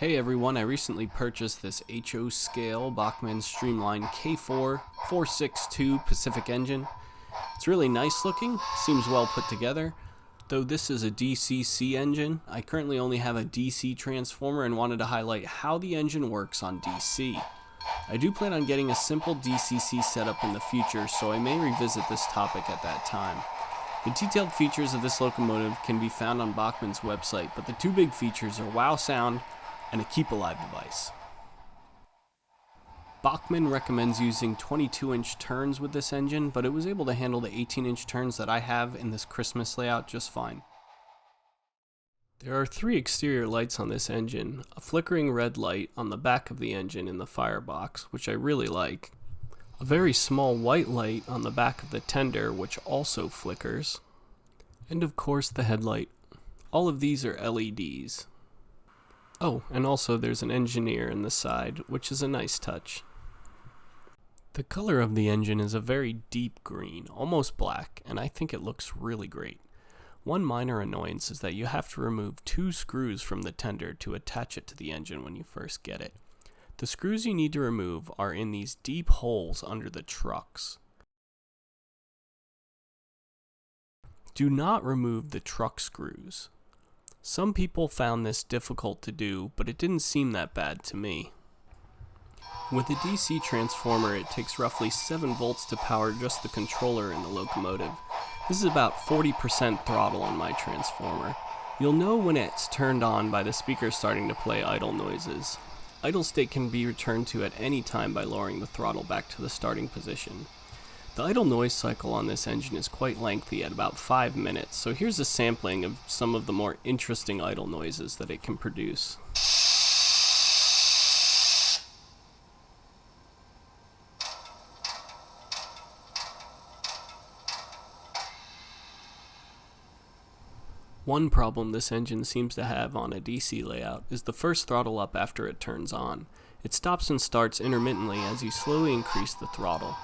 Hey everyone, I recently purchased this HO scale Bachmann Streamlined K4 462 Pacific engine. It's really nice looking, seems well put together. Though this is a DCC engine, I currently only have a DC transformer and wanted to highlight how the engine works on DC. I do plan on getting a simple DCC setup in the future, so I may revisit this topic at that time. The detailed features of this locomotive can be found on Bachmann's website, but the two big features are WowSound and a Keepalive device. Bachmann recommends using 22-inch turns with this engine, but it was able to handle the 18-inch turns that I have in this Christmas layout just fine. There are three exterior lights on this engine, a flickering red light on the back of the engine in the firebox, which I really like, a very small white light on the back of the tender, which also flickers, and of course the headlight. All of these are LEDs. Oh, and also there's an engineer in the side, which is a nice touch. The color of the engine is a very deep green, almost black, and I think it looks really great. One minor annoyance is that you have to remove two screws from the tender to attach it to the engine when you first get it. The screws you need to remove are in these deep holes under the trucks. Do not remove the truck screws. Some people found this difficult to do, but it didn't seem that bad to me. With a DC transformer, it takes roughly 7 volts to power just the controller in the locomotive. This is about 40% throttle on my transformer. You'll know when it's turned on by the speaker starting to play idle noises. Idle state can be returned to at any time by lowering the throttle back to the starting position. The idle noise cycle on this engine is quite lengthy at about 5 minutes, so here's a sampling of some of the more interesting idle noises that it can produce. One problem this engine seems to have on a DC layout is the first throttle up after it turns on. It stops and starts intermittently as you slowly increase the throttle.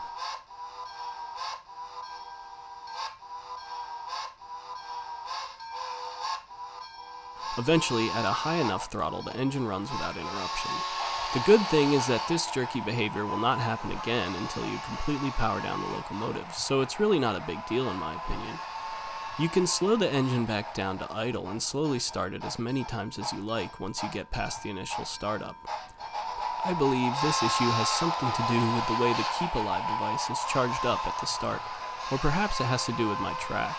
Eventually, at a high enough throttle, the engine runs without interruption. The good thing is that this jerky behavior will not happen again until you completely power down the locomotive, so it's really not a big deal in my opinion. You can slow the engine back down to idle and slowly start it as many times as you like once you get past the initial startup. I believe this issue has something to do with the way the Keepalive device is charged up at the start, or perhaps it has to do with my track.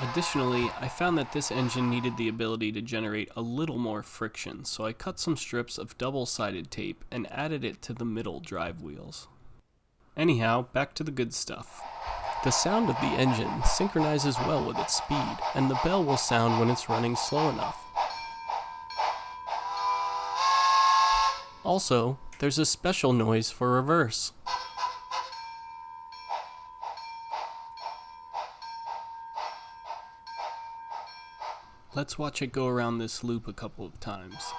Additionally, I found that this engine needed the ability to generate a little more friction, so I cut some strips of double-sided tape and added it to the middle drive wheels. Anyhow, back to the good stuff. The sound of the engine synchronizes well with its speed, and the bell will sound when it's running slow enough. Also, there's a special noise for reverse. Let's watch it go around this loop a couple of times.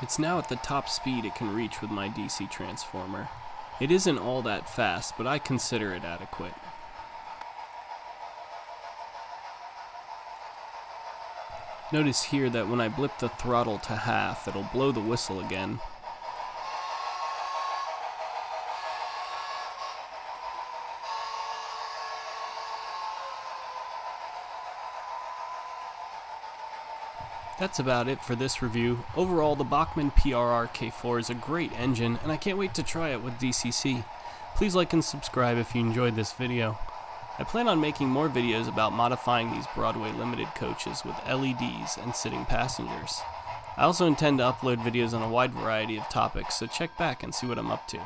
It's now at the top speed it can reach with my DC transformer. It isn't all that fast, but I consider it adequate. Notice here that when I blip the throttle to half, it'll blow the whistle again. That's about it for this review. Overall, the Bachmann PRR K4 is a great engine, and I can't wait to try it with DCC. Please like and subscribe if you enjoyed this video. I plan on making more videos about modifying these Broadway Limited coaches with LEDs and sitting passengers. I also intend to upload videos on a wide variety of topics, so check back and see what I'm up to.